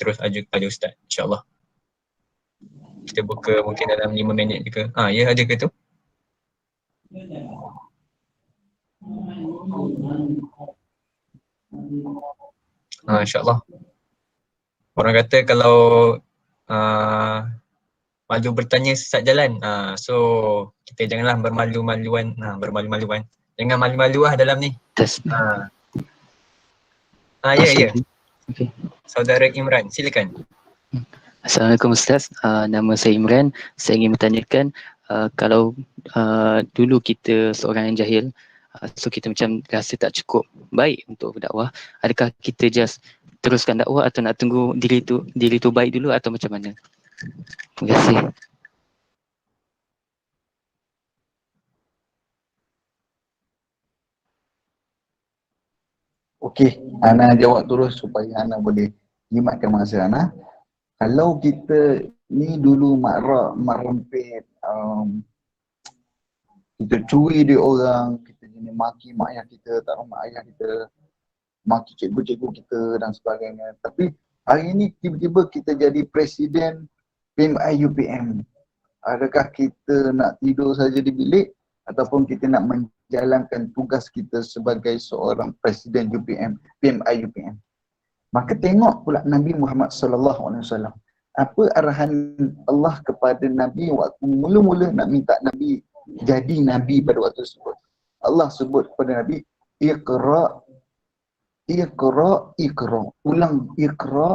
terus pada Ustaz, insyaAllah. Kita buka mungkin dalam 5 minit ke. Ya ada ke tu? InsyaAllah. Orang kata kalau malu bertanya sesat jalan. So kita janganlah bermalu-maluan. Bermalu-maluan. Jangan malu-malu lah dalam ni. Ya. Okay. Saudara Imran, silakan. Assalamualaikum Ustaz, nama saya Imran. Saya ingin bertanyakan, kalau dulu kita seorang yang jahil, so kita macam rasa tak cukup baik untuk berdakwah, adakah kita just teruskan dakwah atau nak tunggu diri tu baik dulu atau macam mana? Terima kasih. Okey, Ana jawab terus supaya Ana boleh jimatkan masa Ana. Kalau kita ni dulu merempit, kita curi dia orang, kita jenis maki mak ayah kita, tak mak ayah kita, maki cikgu-cikgu kita dan sebagainya. Tapi hari ni tiba-tiba kita jadi presiden PMI UPM. Adakah kita nak tidur saja di bilik ataupun kita nak menjalankan tugas kita sebagai seorang presiden UPM, PMI UPM? Maka tengok pula Nabi Muhammad sallallahu alaihi wasallam. Apa arahan Allah kepada Nabi waktu mula-mula nak minta Nabi jadi Nabi pada waktu tersebut. Allah sebut kepada Nabi, Iqra. Ulang, Iqra.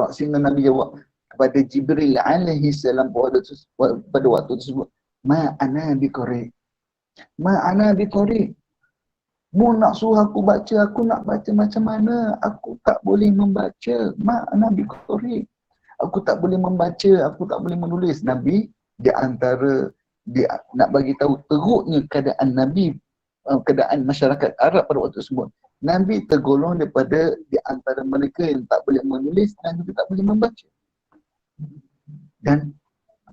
Sehingga Nabi jawab kepada Jibril alaihi salam pada waktu tersebut, Ma'ana biqari. Mu nak suruh aku baca, aku nak baca macam mana? Aku tak boleh membaca. Ma'ana biqari. Aku tak boleh membaca, aku tak boleh menulis. Nabi di antara dia nak bagi tahu teruknya keadaan Nabi, keadaan masyarakat Arab pada waktu tersebut. Nabi tergolong daripada di antara mereka yang tak boleh menulis dan juga tak boleh membaca. Dan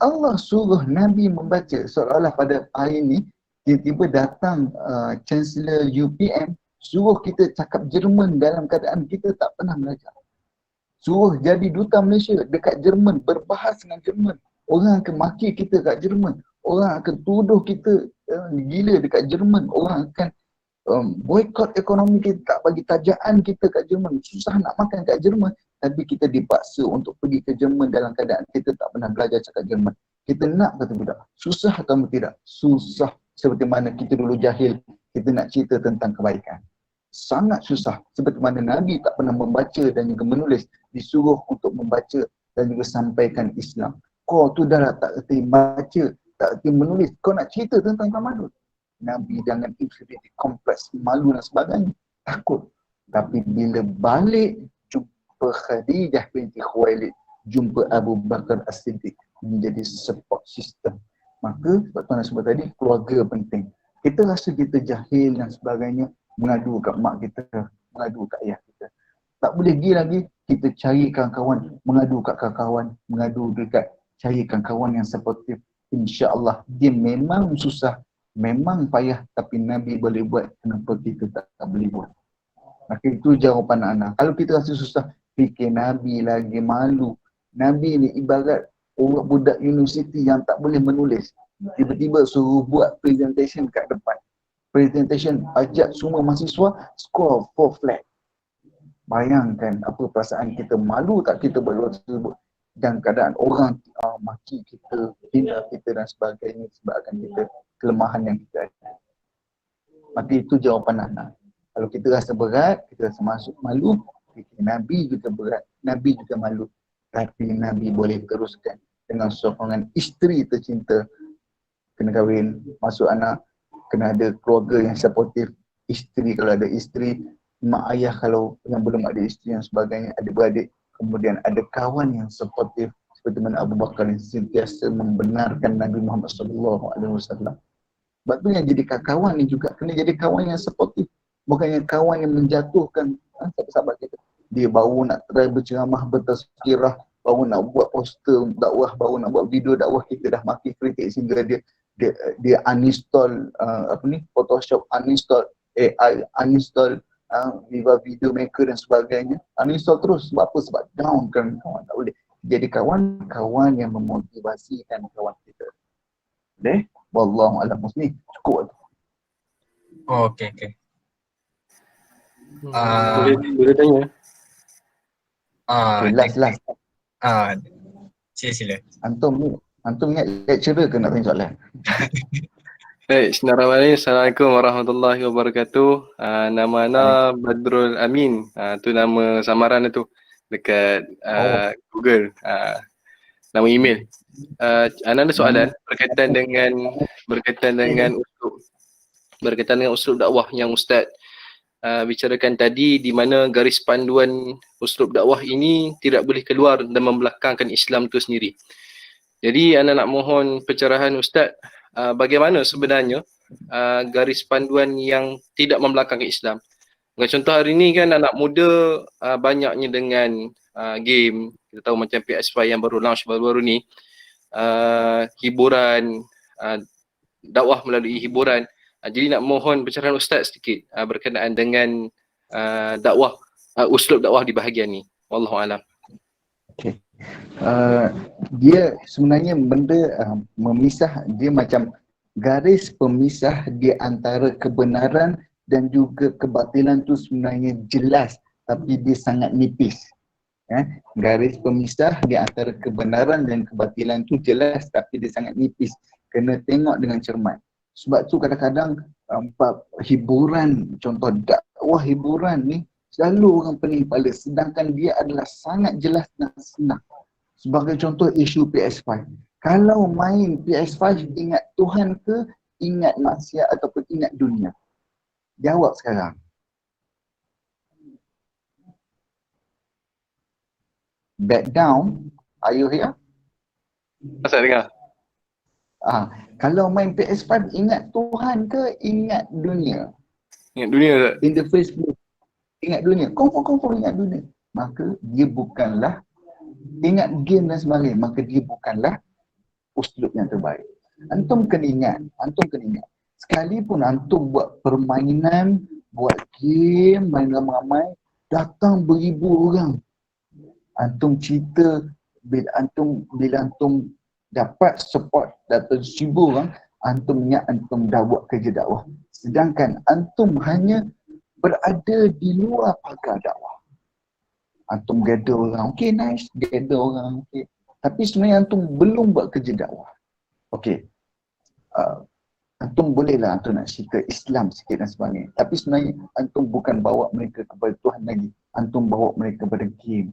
Allah suruh Nabi membaca, seolah-olah pada hari ini tiba-tiba datang Chancellor UPM suruh kita cakap Jerman dalam keadaan kita tak pernah belajar. Suruh jadi duta Malaysia dekat Jerman, berbahas dengan Jerman. Orang akan maki kita kat Jerman. Orang akan tuduh kita gila dekat Jerman. Orang akan boykot ekonomi kita, tak bagi tajaan kita kat Jerman. Susah nak makan kat Jerman. Tapi kita dipaksa untuk pergi ke Jerman dalam keadaan kita tak pernah belajar cakap Jerman. Kita nak kata tidak? Susah atau tidak? Susah. Seperti mana kita dulu jahil, kita nak cerita tentang kebaikan. Sangat susah. Seperti mana Nabi tak pernah membaca dan juga menulis, disuruh untuk membaca dan juga sampaikan Islam. Kau tu dah tak erti baca, tak erti menulis, kau nak cerita tentang tamadun. Nabi jangan inferiority kompleks, malu dan sebagainya, takut. Tapi bila balik jumpa Khadijah binti Khuwailid, jumpa Abu Bakar As-Siddiq, menjadi support system. Maka sebab tuan sebut tadi, keluarga penting. Kita rasa kita jahil dan sebagainya, mengadu kat mak kita, mengadu kat ayah kita. Tak boleh pergi lagi, kita cari kawan-kawan, mengadu kat kawan-kawan, mengadu dekat, carikan kawan yang supportive. InsyaAllah, dia memang susah, memang payah, tapi Nabi boleh buat, kenapa kita tak boleh buat? Maka itu jawapan anak. Kalau kita rasa susah, fikir Nabi lagi malu. Nabi ni ibarat orang budak universiti yang tak boleh menulis. Tiba-tiba suruh buat presentation kat depan. Presentation, ajak semua mahasiswa, score 4 flat. Bayangkan apa perasaan kita, malu tak kita buat waktu tersebut. Dan keadaan orang maki kita, hina kita dan sebagainya sebabkan kita kelemahan yang kita ada. Maka itu jawapan anak. Kalau kita rasa berat, kita rasa masuk malu, Nabi juga berat, Nabi juga malu. Tapi Nabi boleh teruskan dengan sokongan isteri tercinta. Kena kahwin, masuk anak, kena ada keluarga yang supportive. Isteri kalau ada isteri, mak ayah kalau yang belum ada isteri yang sebagainya, ada beradik. Kemudian ada kawan yang supportive seperti mana Abu Bakar yang sentiasa membenarkan Nabi Muhammad SAW. Sebab tu yang jadi kawan ni juga kena jadi kawan yang supportive. Bukannya kawan yang menjatuhkan sahabat-sahabat kita. Dia baru nak try berceramah, bertazkirah, baru nak buat poster dakwah, baru nak buat video dakwah, kita dah maki kritik sehingga dia uninstall Photoshop, uninstall AI, uninstall Viva Video Maker dan sebagainya. Uninstall terus. Sebab apa? Sebab down kan kawan tak boleh. Jadi kawan-kawan yang memotivasikan kawan kita. Deh, wallahu a'lam ni cukup tu. Oh, okey. Boleh tanya? Okay, last. Sila. Antum ingat lecturer ke nak tanya soalan? Baik, Bismillahirrahmanirrahim. Assalamualaikum warahmatullahi wabarakatuh. Nama ana Badrul Amin. Tu nama samaran tu dekat Google. Nama email. Ana ada soalan berkaitan dengan uslub dakwah yang Ustaz bicarakan tadi, di mana garis panduan uslub dakwah ini tidak boleh keluar dan membelakangkan Islam itu sendiri. Jadi ana nak mohon pencerahan Ustaz, bagaimana sebenarnya garis panduan yang tidak membelakangkan Islam. Contoh hari ni kan anak muda banyaknya dengan game, kita tahu macam PS5 yang baru launch baru-baru ni, hiburan, dakwah melalui hiburan. Jadi nak mohon pencerahan Ustaz sedikit berkenaan dengan dakwah, uslub dakwah di bahagian ni. Wallahu a'lam. Okay. Dia sebenarnya benda memisah, dia macam garis pemisah di antara kebenaran dan juga kebatilan tu sebenarnya jelas, tapi dia sangat nipis. Garis pemisah di antara kebenaran dan kebatilan tu jelas, tapi dia sangat nipis. Kena tengok dengan cermat. Sebab tu kadang-kadang hiburan, contoh dakwah hiburan ni selalu orang pening kepala, sedangkan dia adalah sangat jelas dan senang. Sebagai contoh isu PS5. Kalau main PS5 ingat Tuhan ke, ingat maksiat ataupun ingat dunia? Jawab sekarang. Back down, are you here? Saya dengar. Kalau main PS5 ingat Tuhan ke, ingat dunia? Ingat dunia tak? In the first place, ingat dunia. Confirm ingat dunia. Maka dia bukanlah, ingat game dan sebagainya, maka dia bukanlah uslub yang terbaik. Antum kena ingat. Sekalipun antum buat permainan, buat game, main ramai-ramai, datang beribu orang. Antum cerita, bila antum dapat support daripada 1000 orang, antum ingat antum dah buat kerja dakwah. Sedangkan antum hanya berada di luar pagar dakwah. Antum gather orang, okay nice, gather orang, okay. Tapi sebenarnya antum belum buat kerja dakwah. Okay. Antum bolehlah antum nak cerita Islam sikit dan sebagainya. Tapi sebenarnya antum bukan bawa mereka kepada Tuhan lagi. Antum bawa mereka kepada game.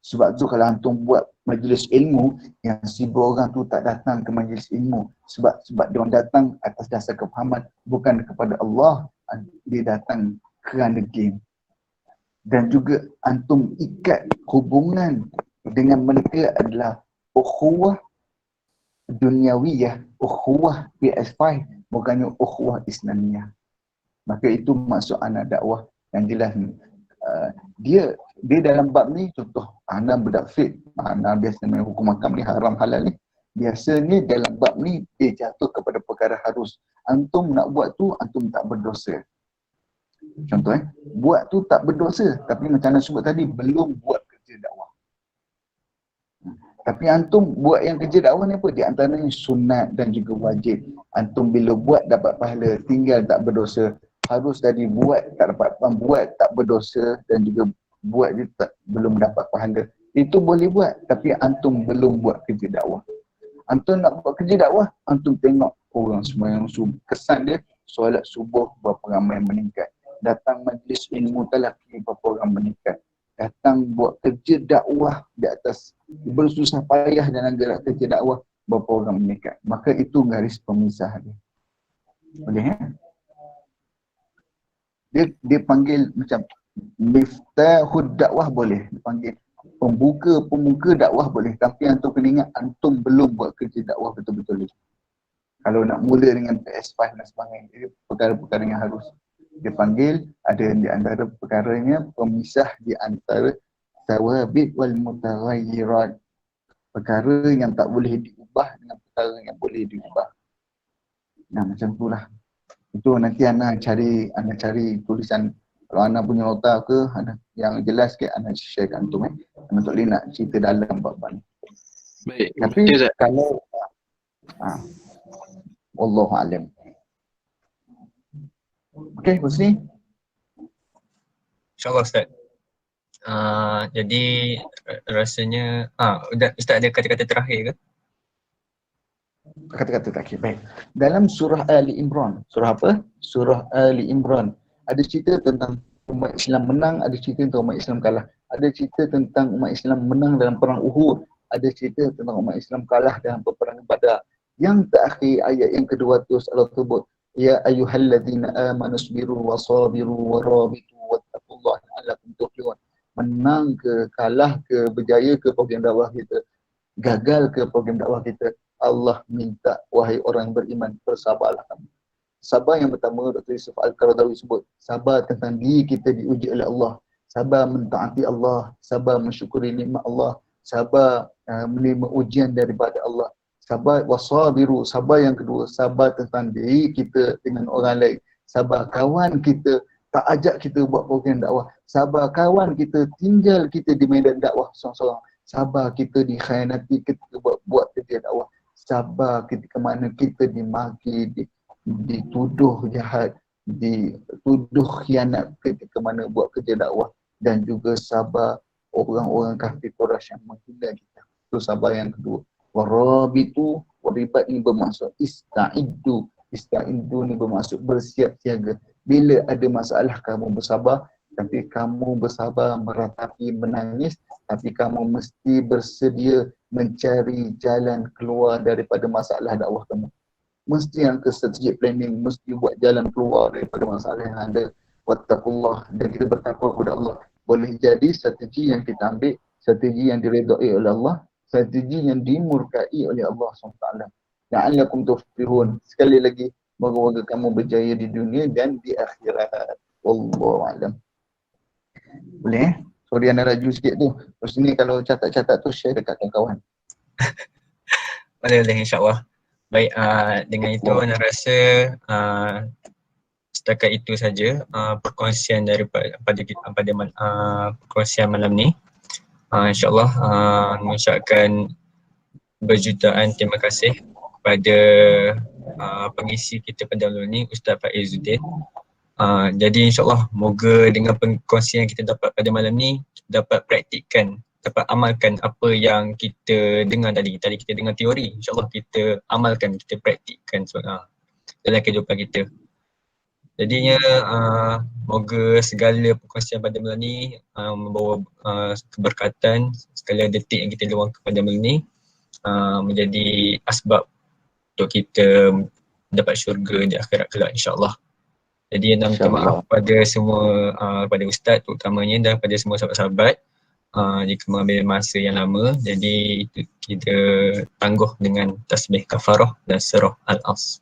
Sebab tu kalau antum buat majlis ilmu, yang 1000 orang tu tak datang ke majlis ilmu. Sebab dia orang datang atas dasar kefahaman bukan kepada Allah. Dia datang kerana game. Dan juga antum ikat hubungan dengan mereka adalah ukhuwah duniawiyah, ukhuwah PS5, bukannya ukhuwah Islamiyah. Maka itu maksud anak dakwah yang jelas ni. Dia dalam bab ni, contoh ana budak fiqh, ana biasa main hukum makam ni, haram halal ni, biasanya dalam bab ni dia jatuh kepada perkara harus. Antum nak buat tu, antum tak berdosa. Contoh buat tu tak berdosa, tapi macam mana sebut tadi, belum buat kerja dakwah. Tapi antum buat yang kerja dakwah ni apa? Di antaranya sunat dan juga wajib. Antum bila buat dapat pahala, tinggal tak berdosa. Harus tadi buat tak dapat, buat tak berdosa, dan juga buat dia belum dapat pahala. Itu boleh buat, tapi antum belum buat kerja dakwah. Antum nak buat kerja dakwah, antum tengok orang sembahyang subuh. Kesan dia, solat subuh berapa ramai meningkat. Datang majlis ilmu talaqi berapa orang meningkat. Datang buat kerja dakwah di atas bersusah payah dalam gerak kerja dakwah, berapa orang meningkat. Maka itu garis pemisah dia. Boleh dia panggil macam miftahud dakwah, boleh dipanggil pembuka dakwah boleh, tapi antum kena ingat antum belum buat kerja dakwah betul-betul. Kalau nak mula dengan PS5 dan sebagainya, itu perkara-perkara yang harus dipanggil. Ada di antara perkaranya pemisah di antara thawabit wal mutaghayyirat, perkara yang tak boleh diubah dengan perkara yang boleh diubah. Nah, macam itulah. Itu nanti anda cari tulisan Kalau Ana punya nota ke Ana yang jelas sikit Ana share kat antum Ana tak boleh nak cerita dalam bab ni. Baik. Tapi Baca, Ustaz. kalau wallahu alam. Okey, Husni. InsyaAllah Ustaz. Jadi rasanya Ustaz ada kata-kata terakhir ke? Kata-kata terakhir. Baik. Dalam surah Ali Imran, surah apa? Surah Ali Imran. Ada cerita tentang umat Islam menang, ada cerita tentang umat Islam kalah. Ada cerita tentang umat Islam menang dalam perang Uhud, ada cerita tentang umat Islam kalah dalam peperangan Badar. Yang terakhir ayat yang ke-200 Allah sebut, ya ayyuhallazina amanu sabiru wa sabiru wa rabitu wattaqullaha la'allakum tuflihun. Menang ke, kalah ke, berjaya ke program dakwah kita, gagal ke program dakwah kita, Allah minta wahai orang beriman bersabarlah kamu. Sabar yang pertama Dr. Yusuf Al-Qaradawi sebut, sabar tentang diri kita diuji oleh Allah, sabar mentaati Allah, sabar mensyukuri nikmat Allah, sabar menerima ujian daripada Allah. Sabar wasabiru, sabar yang kedua, sabar tentang diri kita dengan orang lain. Sabar kawan kita tak ajak kita buat program dakwah. Sabar kawan kita tinggal kita di medan dakwah seorang-seorang. Sabar kita dikhianati ketika buat kerja dakwah. Sabar ketika mana kita dimaki, dituduh jahat, dituduh khianat ketika mana buat kerja dakwah, dan juga sabar orang-orang kafir Quraisy yang menghina kita. Itu sabar yang kedua. Warabitu, waribat ni bermaksud ista'iddu. Ista'iddu ni bermaksud bersiap siaga. Bila ada masalah kamu bersabar, tapi kamu bersabar meratapi menangis, tapi kamu mesti bersedia mencari jalan keluar daripada masalah dakwah kamu. Mesti yang ke strategic planning, mesti buat jalan keluar daripada masalah yang ada. Wattaqullah, dan kita bertakwa kepada Allah. Boleh jadi strategi yang kita ambil, strategi yang diredai oleh Allah, strategi yang dimurkai oleh Allah SWT. La'allakum tuflihun. Sekali lagi, moga-moga kamu berjaya di dunia dan di akhirat. Wallahu a'lam. Boleh? Sorry Ana raju sikit tu. Terus ni kalau catat-catat tu share dekat kawan-kawan. Boleh insyaAllah. Baik, dengan itu Ana rasa setakat itu saja perkongsian daripada perkongsian malam ni. InsyaAllah mengucapkan berjutaan terima kasih kepada pengisi kita pada malam ni, Ustaz Faizuddin. Jadi insyaAllah moga dengan perkongsian yang kita dapat pada malam ni dapat praktikkan, dapat amalkan apa yang kita dengar tadi. Tadi kita dengar teori, insyaAllah kita amalkan, kita praktikkan dalam kehidupan kita. Jadinya moga segala perkongsian pada malam ni membawa keberkatan, segala detik yang kita luangkan pada malam ni menjadi asbab untuk kita dapat syurga di akhirat kelak insyaAllah. Jadi nak minta maaf pada semua, pada Ustaz terutamanya dan pada semua sahabat-sahabat jika mengambil masa yang lama. Jadi itu kita tangguh dengan tasbih kafarah dan surah Al-As.